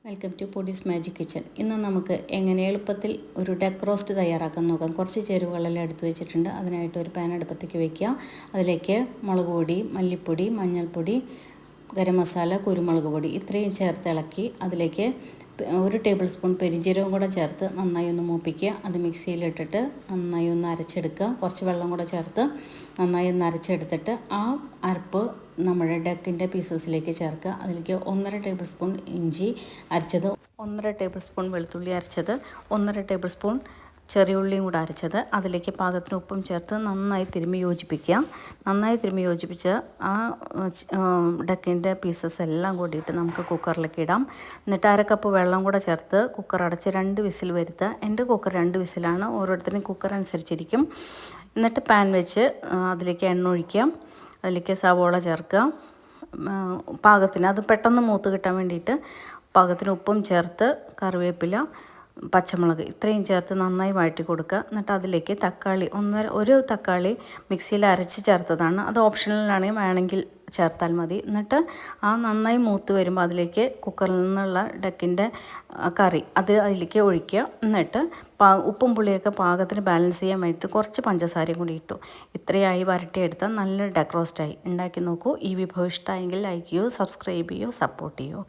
Welcome to Podees magic kitchen. ഇന്ന് നമുക്ക് എങ്ങനെ എളുപ്പത്തിൽ ഒരു ഡക്ക് റോസ്റ്റ് തയ്യാറാക്കാൻ നോക്കാം. കുറച്ച് ചേരുവകളെല്ലാം എടുത്തു വെച്ചിട്ടുണ്ട്. അതിനായിട്ട് ഒരു പാൻ അടുപ്പത്തേക്ക് വയ്ക്കുക. അതിലേക്ക് മുളക് പൊടി, മല്ലിപ്പൊടി, മഞ്ഞൾപ്പൊടി, ഗരം മസാല, കുരുമുളക് പൊടി ഇത്രയും ചേർത്ത് ഇളക്കി അതിലേക്ക് 1 ടേബിൾ സ്പൂൺ പെരിഞ്ജീരകം കൂടെ ചേർത്ത് നന്നായി ഒന്ന് മൂപ്പിക്കുക. അത് മിക്സിയിലിട്ടിട്ട് നന്നായി ഒന്ന് അരച്ചെടുക്കുക. കുറച്ച് വെള്ളം കൂടെ ചേർത്ത് നന്നായി ഒന്ന് അരച്ചെടുത്തിട്ട് ആ അരപ്പ് നമ്മുടെ ഡക്കിൻ്റെ പീസസിലേക്ക് ചേർക്കുക. അതിലേക്ക് 1.5 ടേബിൾ സ്പൂൺ ഇഞ്ചി അരച്ചത്, 1.5 ടേബിൾ സ്പൂൺ വെളുത്തുള്ളി അരച്ചത്, 1.5 ടേബിൾ സ്പൂൺ ചെറിയ ഉള്ളിയും കൂടെ അരച്ചത്, അതിലേക്ക് പാകത്തിന് ഉപ്പും ചേർത്ത് നന്നായി തിരുമ്മി യോജിപ്പിക്കുക. നന്നായി തിരുമ്മി യോജിപ്പിച്ച് ആ ഡക്കിൻ്റെ പീസസ് എല്ലാം കൂടിയിട്ട് നമുക്ക് കുക്കറിലേക്ക് ഇടാം. എന്നിട്ട് 1/2 കപ്പ് വെള്ളം കൂടെ ചേർത്ത് കുക്കർ അടച്ച് 2 വിസിൽ വരുത്തുക. എൻ്റെ കുക്കർ 2 വിസിലാണ്, ഓരോരുത്തരും കുക്കർ അനുസരിച്ചിരിക്കും. എന്നിട്ട് പാൻ വെച്ച് അതിലേക്ക് എണ്ണ ഒഴിക്കുക. അതിലേക്ക് സവോള ചേർക്കുക പാകത്തിന്, അത് പെട്ടെന്ന് മൂത്ത് കിട്ടാൻ വേണ്ടിയിട്ട്. പാകത്തിന് ഉപ്പും ചേർത്ത് കറിവേപ്പില, പച്ചമുളക് ഇത്രയും ചേർത്ത് നന്നായി വഴറ്റി കൊടുക്കുക. എന്നിട്ട് അതിലേക്ക് തക്കാളി, ഒരു തക്കാളി മിക്സിയിൽ അരച്ച് ചേർത്തതാണ്, അത് ഓപ്ഷണലാണെങ്കിൽ വേണമെങ്കിൽ ചേർത്താൽ മതി. എന്നിട്ട് ആ നന്നായി മൂത്ത് വരുമ്പോൾ അതിലേക്ക് കുക്കറിൽ നിന്നുള്ള ഡക്കിൻ്റെ കറി അതിലേക്ക് ഒഴിക്കുക. എന്നിട്ട് ഉപ്പും പുളിയൊക്കെ പാകത്തിന് ബാലൻസ് ചെയ്യാൻ വേണ്ടിയിട്ട് കുറച്ച് പഞ്ചസാരയും കൂടി ഇട്ടു. ഇത്രയായി വരട്ടിയെടുത്താൽ നല്ല ഡക്ക് റോസ്റ്റായി. ഉണ്ടാക്കി നോക്കൂ. ഈ വിഭവം ഇഷ്ടമായെങ്കിൽ ലൈക്ക് ചെയ്യൂ, സബ്സ്ക്രൈബ് ചെയ്യൂ, സപ്പോർട്ട് ചെയ്യൂ.